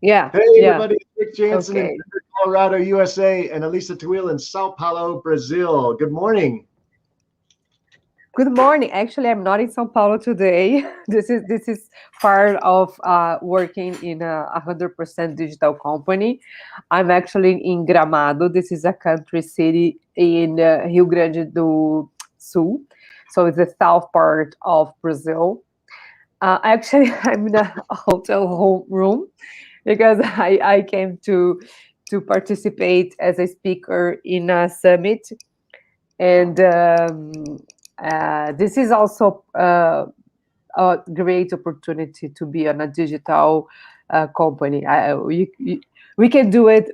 Yeah, Hey, yeah. everybody. Rick Jansen in Okay. Denver, Colorado, USA, and Elisa Tawil in Sao Paulo, Brazil. Good morning. Good morning. Actually, I'm not in São Paulo today. This is part of working in a 100% digital company. I'm actually in Gramado. This is a country city in Rio Grande do Sul, so it's the south part of Brazil. Actually, I'm in a hotel room because I came to participate as a speaker in a summit, and this is also a great opportunity to be on a digital company. We can do it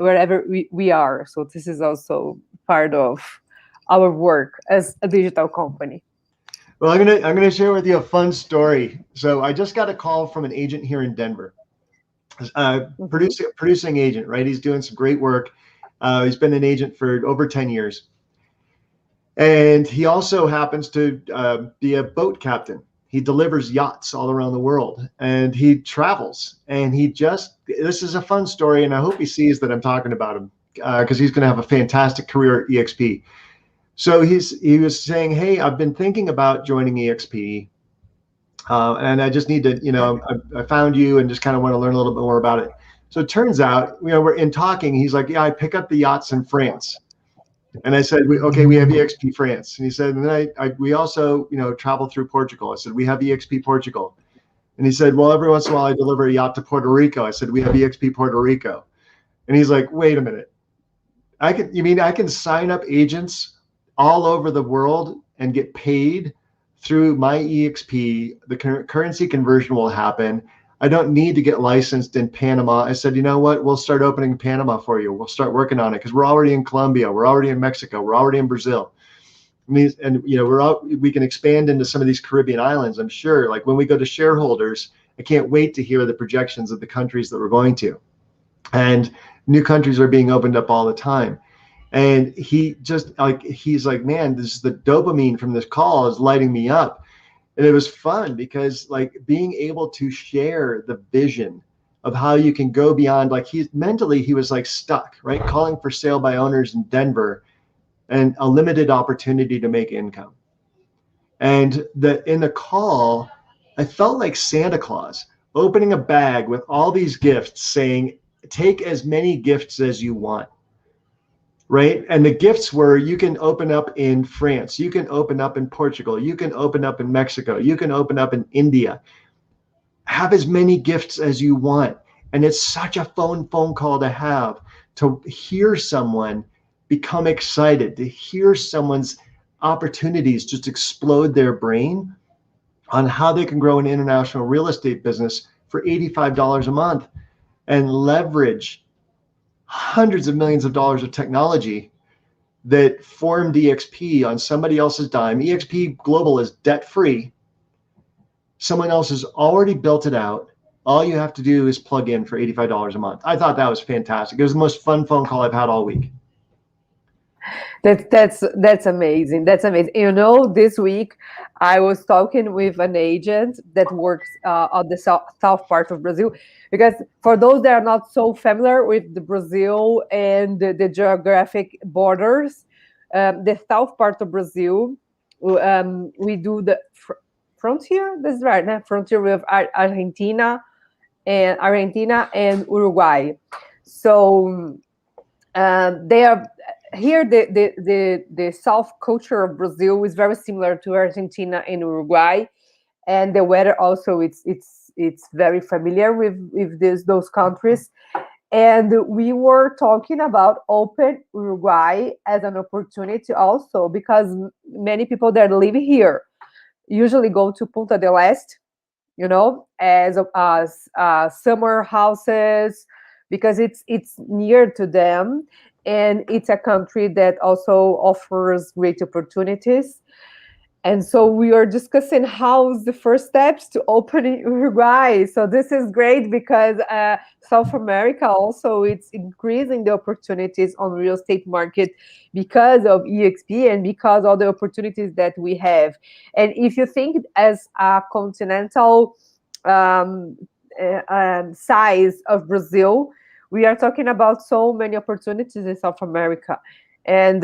wherever we are. So this is also part of our work as a digital company. Well, I'm gonna share with you a fun story. So I just got a call from an agent here in Denver, Mhm. producing agent, right? He's doing some great work. He's been an agent for over 10 years, and he also happens to be a boat captain. He delivers yachts all around the world, and he travels. And he just this is a fun story, and I hope he sees that I'm talking about him because he's going to have a fantastic career at EXP. So he was saying, "Hey, I've been thinking about joining EXP, and I just need to, I found you and just kind of want to learn a little bit more about it." So it turns out, we're in talking. He's like, "Yeah, I pick up the yachts in France." And I said, "Okay, we have EXP France." And he said, "And then we also, travel through Portugal." I said, "We have EXP Portugal." And he said, "Well, every once in a while I deliver a yacht to Puerto Rico." I said, "We have EXP Puerto Rico." And he's like, "Wait a minute. You mean I can sign up agents all over the world and get paid through my EXP? The currency conversion will happen. I don't need to get licensed in Panama." I said, "You know what? We'll start opening Panama for you. We'll start working on it because we're already in Colombia, we're already in Mexico, we're already in Brazil." I mean, and we can expand into some of these Caribbean islands. I'm sure. Like when we go to shareholders, I can't wait to hear the projections of the countries that we're going to, and new countries are being opened up all the time. And he's like, "Man, this is the dopamine from this call is lighting me up." And it was fun because like being able to share the vision of how you can go beyond, like he was like stuck, right? Calling for sale by owners in Denver and a limited opportunity to make income. And in the call, I felt like Santa Claus opening a bag with all these gifts saying, "Take as many gifts as you want." Right? And the gifts were, you can open up in France, you can open up in Portugal, you can open up in Mexico, you can open up in India. Have as many gifts as you want. And it's such a phone call to have, to hear someone become excited, to hear someone's opportunities just explode their brain on how they can grow an international real estate business for $85 a month and leverage hundreds of millions of dollars of technology that formed EXP on somebody else's dime. EXP Global is debt free. Someone else has already built it out. All you have to do is plug in for $85 a month. I thought that was fantastic. It was the most fun phone call I've had all week. That's amazing. That's amazing. This week I was talking with an agent that works on the south part of Brazil, because for those that are not so familiar with the Brazil and the geographic borders, the south part of Brazil, we do the frontier. That's right, né? Frontier with Argentina and Uruguay. So they are here. The South culture of Brazil is very similar to Argentina and Uruguay, and the weather also it's very familiar with those countries. And we were talking about open Uruguay as an opportunity also, because many people that live here usually go to Punta del Este, as summer houses, because it's near to them, and it's a country that also offers great opportunities. And so we are discussing how's the first steps to opening Uruguay. So this is great because South America also it's increasing the opportunities on real estate market because of EXP and because all the opportunities that we have. And if you think as a continental um, size of Brazil, we are talking about so many opportunities in South America, and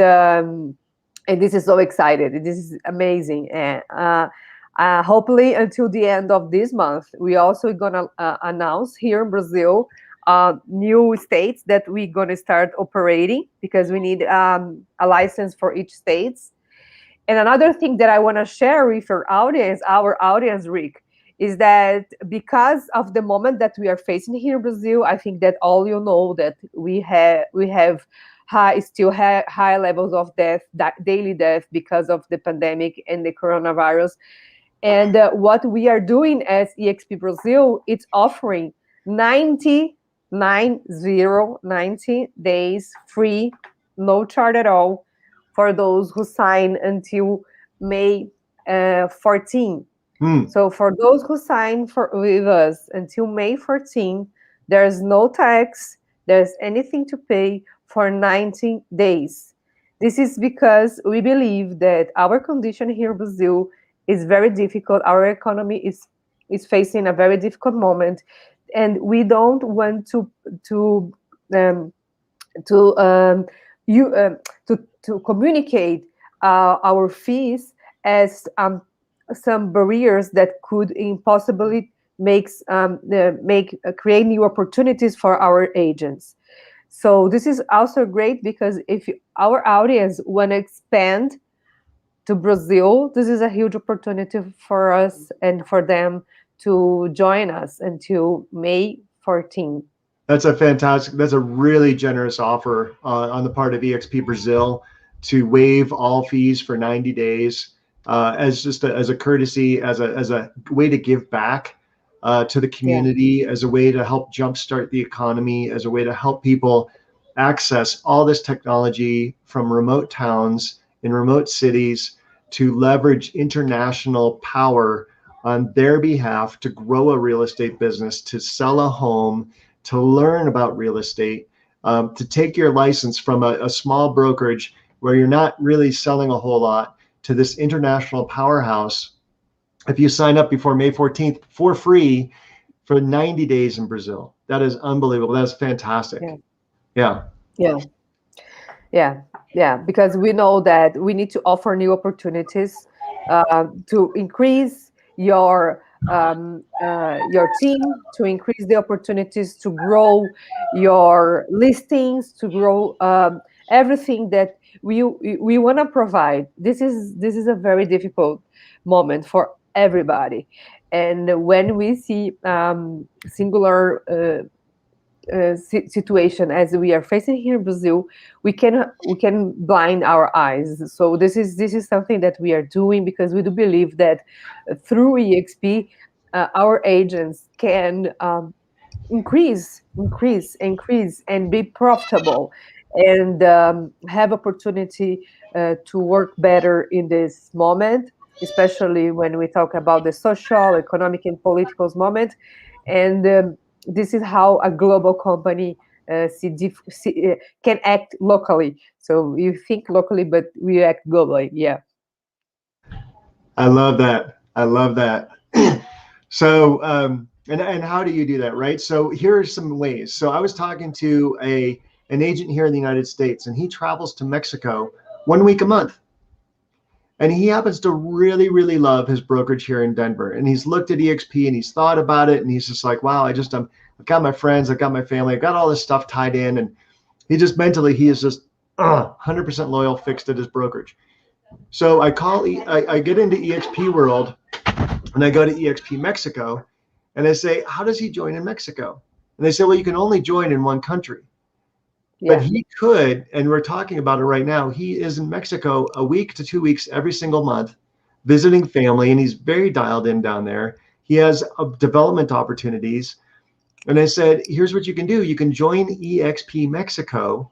this is so excited. This is amazing, and hopefully until the end of this month, we also gonna announce here in Brazil new states that we're gonna start operating because we need a license for each states. And another thing that I want to share with our audience, Rick, is that because of the moment that we are facing here in Brazil, I think that all you know that we have high levels of death, daily death because of the pandemic and the coronavirus. And what we are doing as EXP Brazil, it's offering 90 days free, no charge at all for those who sign until May 14. So for those who sign with us until May 14, there's no tax, there's anything to pay for 90 days. This is because we believe that our condition here in Brazil is very difficult. Our economy is facing a very difficult moment, and we don't want um, to you to communicate our fees as some barriers that could impossibly create new opportunities for our agents. So this is also great because if our audience want to expand to Brazil, this is a huge opportunity for us and for them to join us until May 14. That's a really generous offer on the part of EXP Brazil to waive all fees for 90 days as a courtesy, as a way to give back to the community, as a way to help jumpstart the economy, as a way to help people access all this technology from remote towns in remote cities to leverage international power on their behalf to grow a real estate business, to sell a home, to learn about real estate, to take your license from a small brokerage where you're not really selling a whole lot to this international powerhouse. If you sign up before May 14th for free for 90 days in Brazil, that is unbelievable. That's fantastic. Yeah. Because we know that we need to offer new opportunities to increase your team, to increase the opportunities to grow your listings, to grow everything that we want to provide. This is a very difficult moment for everybody, and when we see singular situation as we are facing here in Brazil, we can blind our eyes. So this is something that we are doing because we do believe that through EXP, our agents can increase and be profitable and have opportunity to work better in this moment, especially when we talk about the social, economic, and political moment. And this is how a global company can act locally. So you think locally, but we act globally. Yeah. I love that. So, and how do you do that, right? So here are some ways. So I was talking to an agent here in the United States, and he travels to Mexico 1 week a month. And he happens to really, really love his brokerage here in Denver. And he's looked at EXP and he's thought about it. And he's just like, wow, I've got my friends, I've got my family, I've got all this stuff tied in. And he just mentally, he is just 100% loyal, fixed at his brokerage. So I get into EXP World and I go to EXP Mexico and I say, how does he join in Mexico? And they say, well, you can only join in one country. But he could, and we're talking about it right now, he is in Mexico a week to 2 weeks every single month, visiting family, and he's very dialed in down there. He has development opportunities. And I said, here's what you can do. You can join EXP Mexico,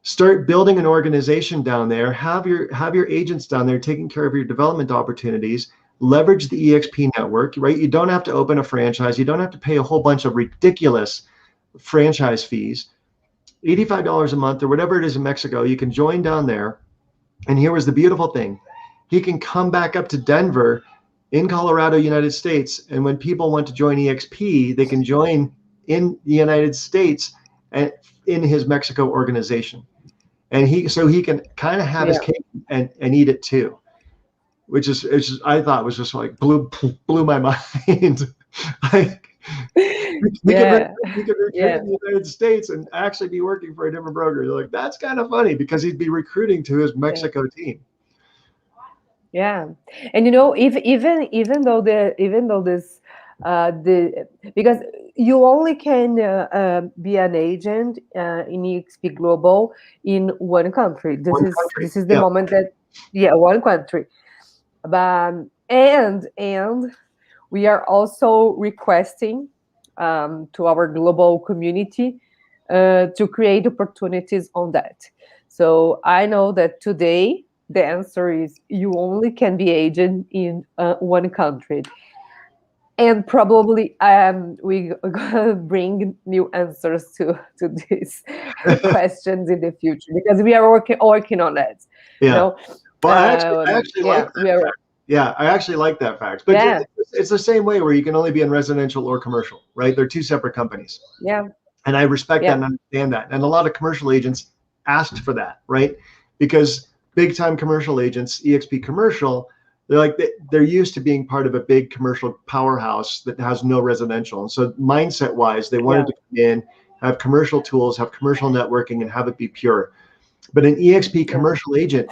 start building an organization down there, have your agents down there taking care of your development opportunities, leverage the EXP network, right? You don't have to open a franchise. You don't have to pay a whole bunch of ridiculous franchise fees. $85 a month or whatever it is in Mexico, you can join down there. And here was the beautiful thing. He can come back up to Denver in Colorado, United States. And when people want to join EXP, they can join in the United States and in his Mexico organization. And he can kind of have his cake and eat it too, which is I thought was just like blew my mind. Like we could recruit in the United States and actually be working for a different broker. They're like, that's kind of funny because he'd be recruiting to his Mexico team. Yeah, and you know, if even though this because you only can be an agent in EXP Global in one country. This is the moment that one country. And we are also requesting to our global community to create opportunities on that. So I know that today the answer is you only can be agent in one country. And probably we gonna bring new answers to these questions in the future because we are working on that. Yeah. You know? Well, I actually like that fact. Yeah, I actually like that fact. But it's the same way where you can only be in residential or commercial, right? They're two separate companies. Yeah. And I respect that and understand that. And a lot of commercial agents asked for that, right? Because big time commercial agents, EXP Commercial, they're used to being part of a big commercial powerhouse that has no residential. And so mindset wise, they wanted to come in, have commercial tools, have commercial networking, and have it be pure. But an EXP commercial agent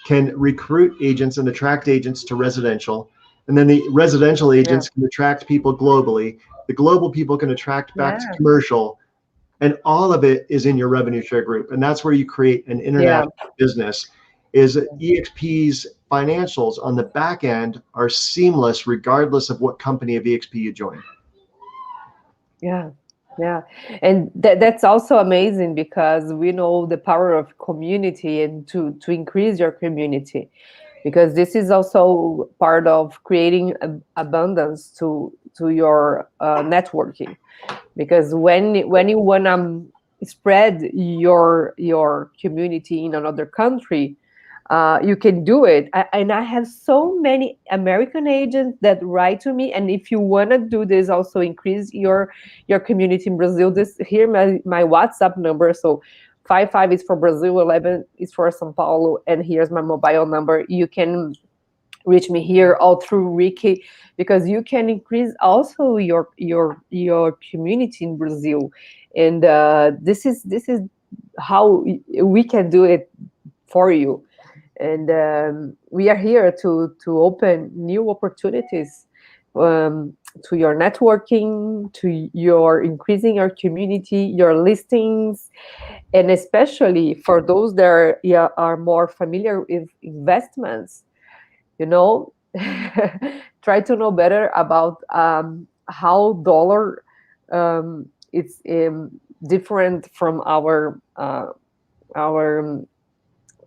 can recruit agents and attract agents to residential. And then the residential agents can attract people globally. The global people can attract back to commercial. And all of it is in your revenue share group. And that's where you create an international business. Is EXP's financials on the back end are seamless regardless of what company of EXP you join. Yeah. And that's also amazing because we know the power of community and to increase your community, because this is also part of creating abundance to your networking. Because when you want to spread your community in another country, you can do it. And I have so many American agents that write to me. And if you want to do this, also increase your community in Brazil. This here my WhatsApp number. So 55 is for Brazil, 11 is for São Paulo, and here's my mobile number. You can reach me here all through Ricky, because you can increase also your community in Brazil. And this is how we can do it for you. And we are here to open new opportunities to your networking, to your increasing your community, your listings, and especially for those that are more familiar with investments. You know, try to know better about how dollar it's different from our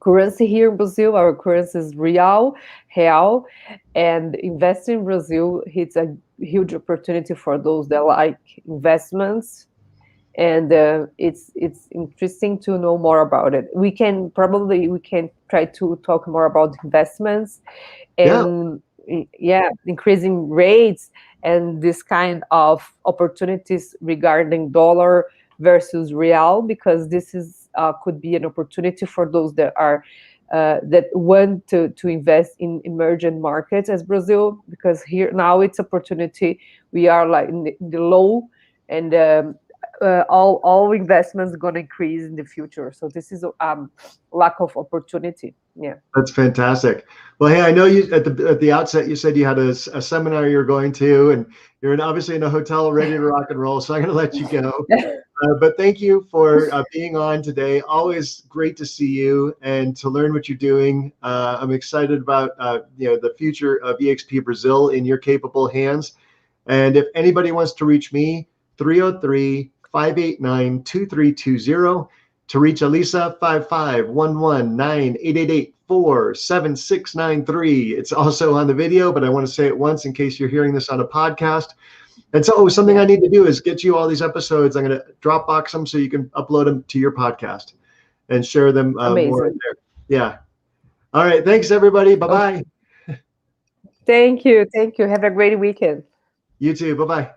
currency here in Brazil. Our currency is real, and investing in Brazil, it's a huge opportunity for those that like investments. And it's interesting to know more about it. We can try to talk more about investments and increasing rates and this kind of opportunities regarding dollar versus real, because this is could be an opportunity for those that are that want to invest in emerging markets as Brazil, because here now it's opportunity. We are like in the low, and all investments going to increase in the future. So this is lack of opportunity. Yeah, that's fantastic. Well, hey, I know you at the outset you said you had a seminar you're going to, and you're obviously in a hotel ready to rock and roll. So I'm going to let you go. But thank you for being on today. Always great to see you and to learn what you're doing. I'm excited about the future of EXP Brazil in your capable hands. And if anybody wants to reach me, 303-589-2320. To reach Elisa, 5511-98884-7693. It's also on the video, but I want to say it once in case you're hearing this on a podcast. And so something I need to do is get you all these episodes. I'm going to Dropbox them so you can upload them to your podcast and share them more in there. Yeah. All right. Thanks, everybody. Bye-bye. Thank you. Thank you. Have a great weekend. You too. Bye bye.